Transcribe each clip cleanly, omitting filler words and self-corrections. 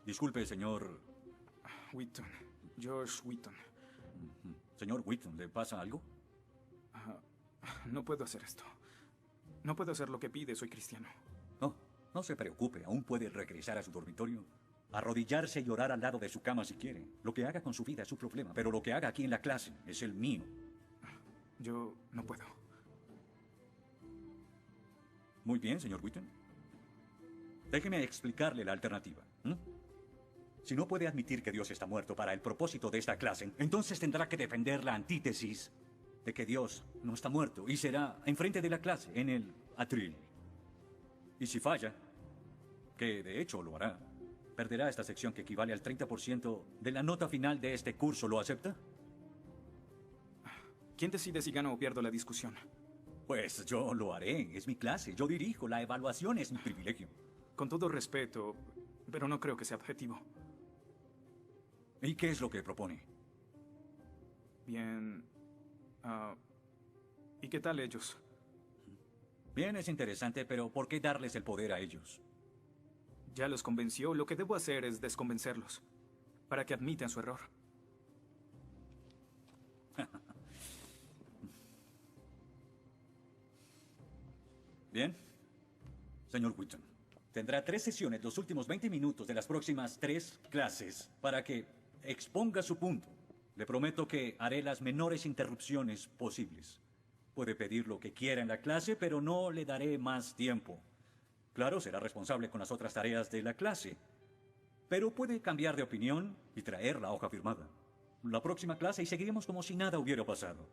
Disculpe, señor... Wheaton. George Wheaton. Señor Wheaton, ¿le pasa algo? No puedo hacer esto. No puedo hacer lo que pide, soy cristiano. No, no se preocupe, aún puede regresar a su dormitorio, arrodillarse y orar al lado de su cama si quiere. Lo que haga con su vida es su problema, pero lo que haga aquí en la clase es el mío. Yo no puedo. Muy bien, señor Wheaton. Déjeme explicarle la alternativa. Si no puede admitir que Dios está muerto para el propósito de esta clase, entonces tendrá que defender la antítesis de que Dios no está muerto y será enfrente de la clase, en el atril. Y si falla, que de hecho lo hará, perderá esta sección que equivale al 30% de la nota final de este curso. ¿Lo acepta? ¿Quién decide si gano o pierdo la discusión? Pues yo lo haré. Es mi clase. Yo dirijo. La evaluación es mi privilegio. Con todo respeto, pero no creo que sea objetivo. ¿Y qué es lo que propone? Bien... ¿y qué tal ellos? Bien, es interesante, pero ¿por qué darles el poder a ellos? Ya los convenció. Lo que debo hacer es desconvencerlos, para que admitan su error. Bien. Señor Wheaton, tendrá 3 sesiones los últimos 20 minutos de las próximas 3 clases para que exponga su punto. Le prometo que haré las menores interrupciones posibles. Puede pedir lo que quiera en la clase, pero no le daré más tiempo. Claro, será responsable con las otras tareas de la clase, pero puede cambiar de opinión y traer la hoja firmada. La próxima clase y seguiremos como si nada hubiera pasado.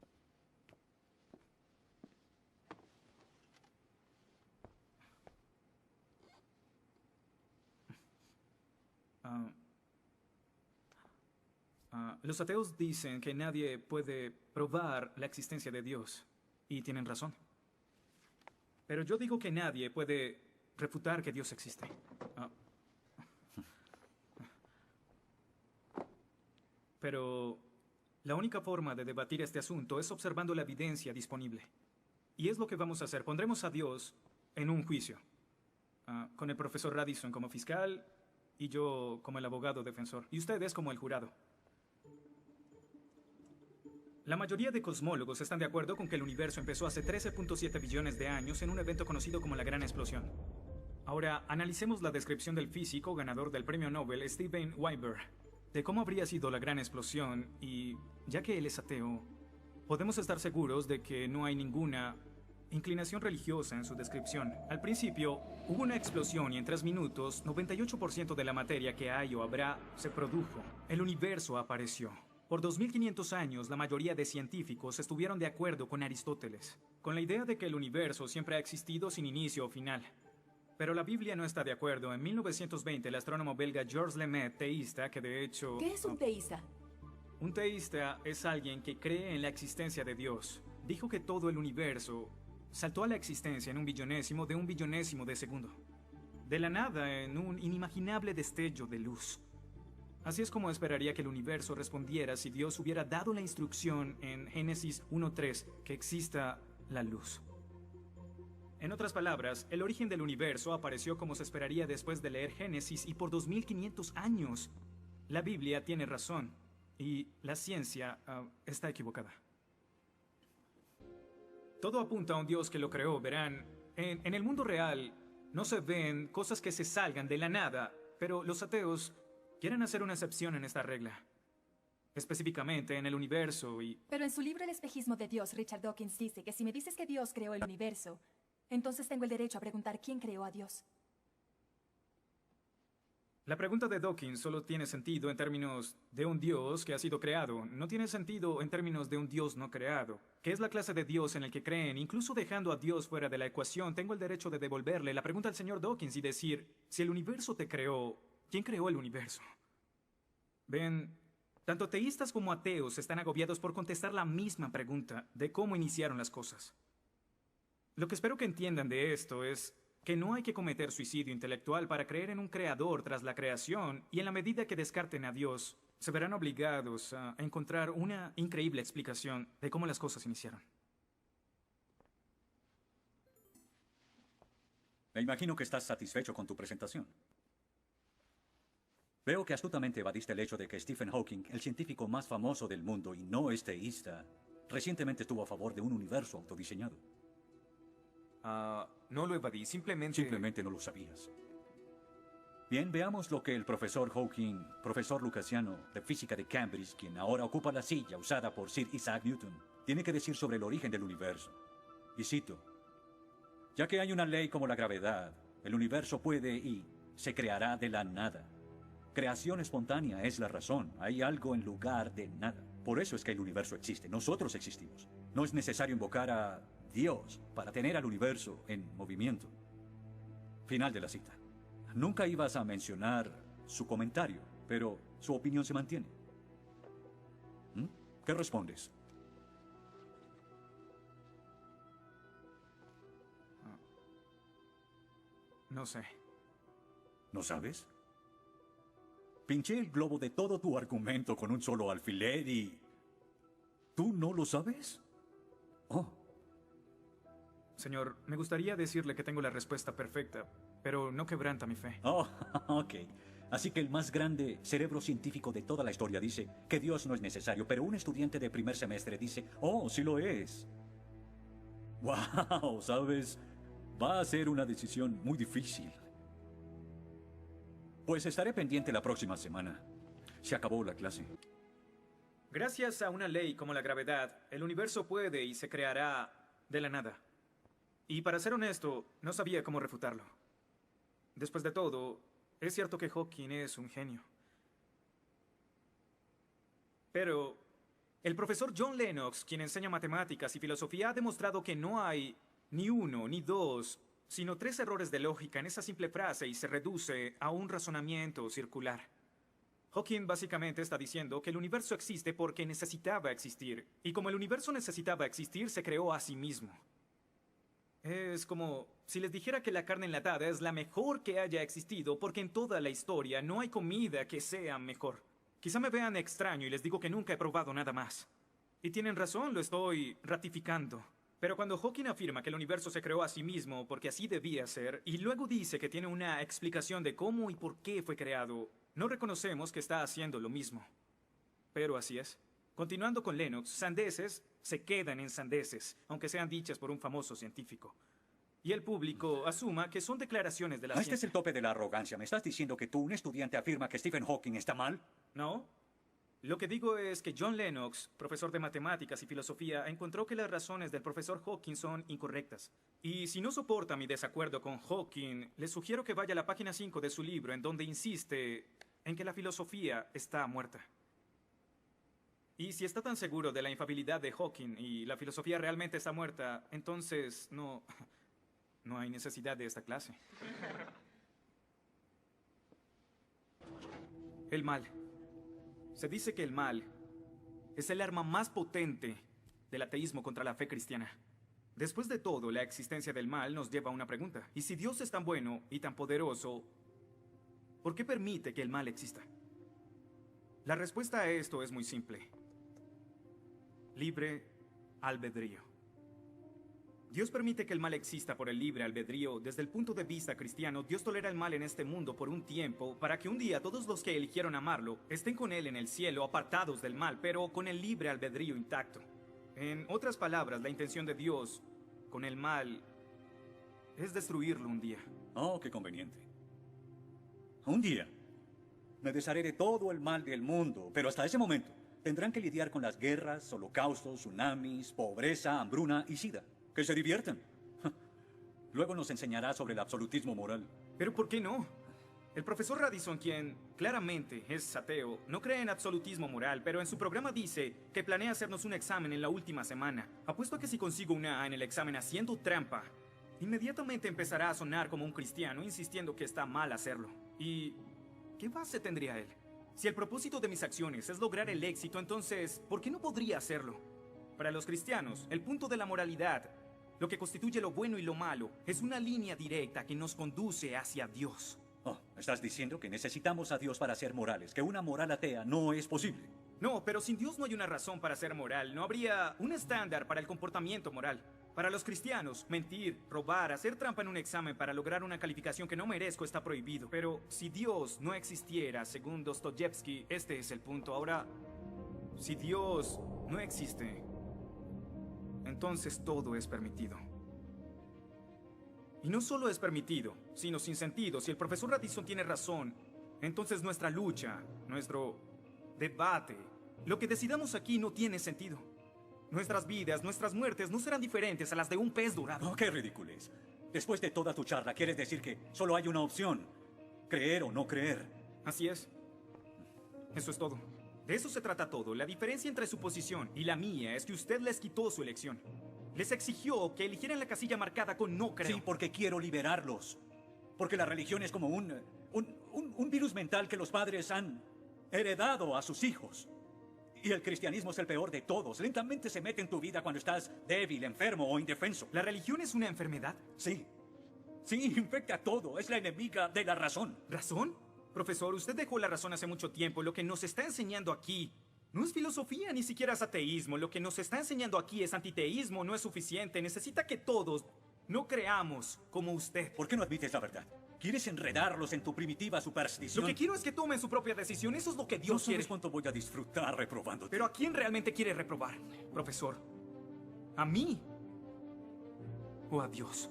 Los ateos dicen que nadie puede probar la existencia de Dios, y tienen razón. Pero yo digo que nadie puede refutar que Dios existe. Pero la única forma de debatir este asunto es observando la evidencia disponible. Y es lo que vamos a hacer. Pondremos a Dios en un juicio, con el profesor Radisson como fiscal y yo como el abogado defensor, y ustedes como el jurado. La mayoría de cosmólogos están de acuerdo con que el universo empezó hace 13.7 billones de años en un evento conocido como la Gran Explosión. Ahora, analicemos la descripción del físico ganador del premio Nobel, Steven Weinberg, de cómo habría sido la Gran Explosión y, ya que él es ateo, podemos estar seguros de que no hay ninguna inclinación religiosa en su descripción. Al principio, hubo una explosión y en 3 minutos, 98% de la materia que hay o habrá se produjo. El universo apareció. Por 2500 años, la mayoría de científicos estuvieron de acuerdo con Aristóteles, con la idea de que el universo siempre ha existido sin inicio o final. Pero la Biblia no está de acuerdo. En 1920, el astrónomo belga Georges Lemaitre, teísta, que de hecho... ¿Qué es un teísta? Un teísta es alguien que cree en la existencia de Dios. Dijo que todo el universo saltó a la existencia en un billonésimo de segundo. De la nada, en un inimaginable destello de luz. Así es como esperaría que el universo respondiera si Dios hubiera dado la instrucción en Génesis 1:3 que exista la luz. En otras palabras, el origen del universo apareció como se esperaría después de leer Génesis y por 2500 años. La Biblia tiene razón y la ciencia está equivocada. Todo apunta a un Dios que lo creó, verán. En el mundo real no se ven cosas que se salgan de la nada, pero los ateos quieren hacer una excepción en esta regla. Específicamente en el universo y... Pero en su libro El espejismo de Dios, Richard Dawkins dice que si me dices que Dios creó el universo, entonces tengo el derecho a preguntar quién creó a Dios. La pregunta de Dawkins solo tiene sentido en términos de un Dios que ha sido creado. No tiene sentido en términos de un Dios no creado. ¿Qué es la clase de Dios en el que creen? Incluso dejando a Dios fuera de la ecuación, tengo el derecho de devolverle la pregunta al señor Dawkins y decir, si el universo te creó, ¿quién creó el universo? Ven, tanto teístas como ateos están agobiados por contestar la misma pregunta de cómo iniciaron las cosas. Lo que espero que entiendan de esto es que no hay que cometer suicidio intelectual para creer en un creador tras la creación, y en la medida que descarten a Dios, se verán obligados a encontrar una increíble explicación de cómo las cosas iniciaron. Me imagino que estás satisfecho con tu presentación. Veo que astutamente evadiste el hecho de que Stephen Hawking, el científico más famoso del mundo y no teísta, recientemente estuvo a favor de un universo autodiseñado. No lo evadí, simplemente... Simplemente no lo sabías. Bien, veamos lo que el profesor Hawking, profesor lucasiano de física de Cambridge, quien ahora ocupa la silla usada por Sir Isaac Newton, tiene que decir sobre el origen del universo. Y cito: ya que hay una ley como la gravedad, el universo puede y se creará de la nada. Creación espontánea es la razón. Hay algo en lugar de nada. Por eso es que el universo existe. Nosotros existimos. No es necesario invocar a Dios para tener al universo en movimiento. Final de la cita. Nunca ibas a mencionar su comentario, pero su opinión se mantiene. ¿Mm? ¿Qué respondes? No sé. ¿No sabes? Pinché el globo de todo tu argumento con un solo alfiler y... ¿tú no lo sabes? Oh. Señor, me gustaría decirle que tengo la respuesta perfecta, pero no quebranta mi fe. Oh, ok. Así que el más grande cerebro científico de toda la historia dice que Dios no es necesario, pero un estudiante de primer semestre dice, oh, sí lo es. Wow, ¿sabes? Va a ser una decisión muy difícil. Pues estaré pendiente la próxima semana. Se acabó la clase. Gracias a una ley como la gravedad, el universo puede y se creará de la nada. Y para ser honesto, no sabía cómo refutarlo. Después de todo, es cierto que Hawking es un genio. Pero el profesor John Lennox, quien enseña matemáticas y filosofía, ha demostrado que no hay ni uno, ni dos, sino tres errores de lógica en esa simple frase y se reduce a un razonamiento circular. Hawking básicamente está diciendo que el universo existe porque necesitaba existir, y como el universo necesitaba existir, se creó a sí mismo. Es como si les dijera que la carne enlatada es la mejor que haya existido porque en toda la historia no hay comida que sea mejor. Quizá me vean extraño y les digo que nunca he probado nada más. Y tienen razón, lo estoy ratificando. Pero cuando Hawking afirma que el universo se creó a sí mismo porque así debía ser, y luego dice que tiene una explicación de cómo y por qué fue creado, no reconocemos que está haciendo lo mismo. Pero así es. Continuando con Lennox, sandeces se quedan en sandeces, aunque sean dichas por un famoso científico. Y el público asuma que son declaraciones de la Este es ciencia. el tope de la arrogancia. ¿Me estás diciendo que tú, un estudiante, afirma que Stephen Hawking está mal? ¿No? Lo que digo es que John Lennox, profesor de matemáticas y filosofía, encontró que las razones del profesor Hawking son incorrectas. Y si no soporta mi desacuerdo con Hawking, le sugiero que vaya a la página 5 de su libro, en donde insiste en que la filosofía está muerta. Y si está tan seguro de la infalibilidad de Hawking y la filosofía realmente está muerta, entonces no hay necesidad de esta clase. El mal. Se dice que el mal es el arma más potente del ateísmo contra la fe cristiana. Después de todo, la existencia del mal nos lleva a una pregunta. ¿Y si Dios es tan bueno y tan poderoso, por qué permite que el mal exista? La respuesta a esto es muy simple. Libre albedrío. Dios permite que el mal exista por el libre albedrío. Desde el punto de vista cristiano, Dios tolera el mal en este mundo por un tiempo, para que un día todos los que eligieron amarlo estén con Él en el cielo, apartados del mal, pero con el libre albedrío intacto. En otras palabras, la intención de Dios con el mal es destruirlo un día. Oh, qué conveniente. Un día me desharé de todo el mal del mundo, pero hasta ese momento tendrán que lidiar con las guerras, holocaustos, tsunamis, pobreza, hambruna y sida. Que se diviertan. Luego nos enseñará sobre el absolutismo moral. ¿Pero por qué no? El profesor Radisson, quien claramente es ateo, no cree en absolutismo moral, pero en su programa dice que planea hacernos un examen en la última semana. Apuesto a que si consigo una A en el examen haciendo trampa, inmediatamente empezará a sonar como un cristiano, insistiendo que está mal hacerlo. ¿Y qué base tendría él? Si el propósito de mis acciones es lograr el éxito, entonces, ¿por qué no podría hacerlo? Para los cristianos, el punto de la moralidad, lo que constituye lo bueno y lo malo, es una línea directa que nos conduce hacia Dios. Oh, estás diciendo que necesitamos a Dios para ser morales, que una moral atea no es posible. No, pero sin Dios no hay una razón para ser moral. No habría un estándar para el comportamiento moral. Para los cristianos, mentir, robar, hacer trampa en un examen para lograr una calificación que no merezco está prohibido. Pero si Dios no existiera, según Dostoyevsky, este es el punto. Ahora, si Dios no existe, entonces todo es permitido. Y no solo es permitido, sino sin sentido. Si el profesor Radisson tiene razón, entonces nuestra lucha, nuestro debate, lo que decidamos aquí no tiene sentido. Nuestras vidas, nuestras muertes no serán diferentes a las de un pez dorado. Oh, qué ridiculez. Después de toda tu charla, ¿quieres decir que solo hay una opción? Creer o no creer. Así es. Eso es todo. De eso se trata todo. La diferencia entre su posición y la mía es que usted les quitó su elección. Les exigió que eligieran la casilla marcada con no creo. Sí, porque quiero liberarlos. Porque la religión es como un virus mental que los padres han heredado a sus hijos. Y el cristianismo es el peor de todos. Lentamente se mete en tu vida cuando estás débil, enfermo o indefenso. ¿La religión es una enfermedad? Sí. Sí, infecta todo. Es la enemiga de la razón. ¿Razón? Profesor, usted dejó la razón hace mucho tiempo. Lo que nos está enseñando aquí no es filosofía, ni siquiera es ateísmo. Lo que nos está enseñando aquí es antiteísmo. No es suficiente. Necesita que todos no creamos como usted. ¿Por qué no admites la verdad? ¿Quieres enredarlos en tu primitiva superstición? Lo que quiero es que tomen su propia decisión. Eso es lo que No Dios quiere. sabes cuánto voy a disfrutar reprobándote. Pero ¿a quién realmente quiere reprobar, profesor? ¿A mí? ¿O a Dios?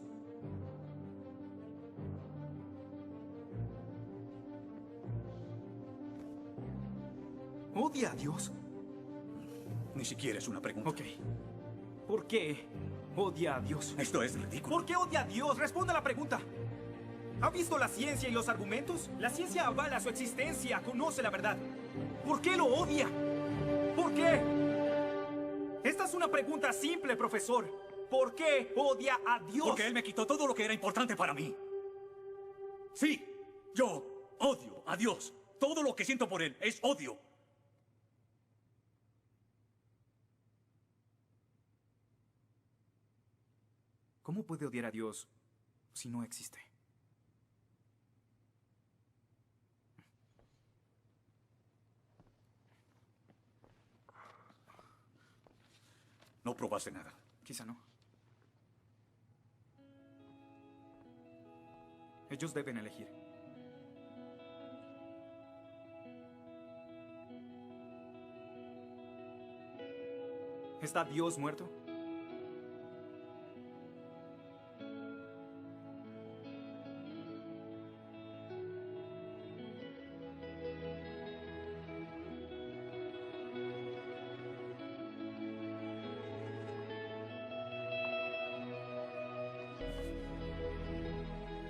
¿Odia a Dios? Ni siquiera es una pregunta. Ok. ¿Por qué odia a Dios? Esto es ridículo. ¿Por qué odia a Dios? Responda a la pregunta. ¿Ha visto la ciencia y los argumentos? La ciencia avala su existencia, conoce la verdad. ¿Por qué lo odia? ¿Por qué? Esta es una pregunta simple, profesor. ¿Por qué odia a Dios? Porque él me quitó todo lo que era importante para mí. Sí, yo odio a Dios. Todo lo que siento por él es odio. ¿Cómo puede odiar a Dios si no existe? No probaste nada. Quizá no. Ellos deben elegir. ¿Está Dios muerto?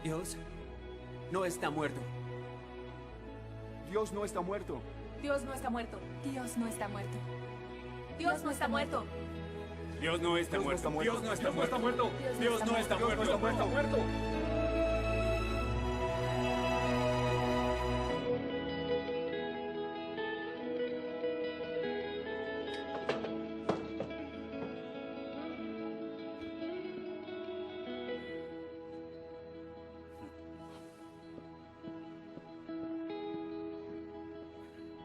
Dios no está muerto. Dios no está muerto. Dios no está muerto. Dios no está muerto. Dios no está muerto. Dios no está muerto. Dios no está muerto. Dios no está muerto.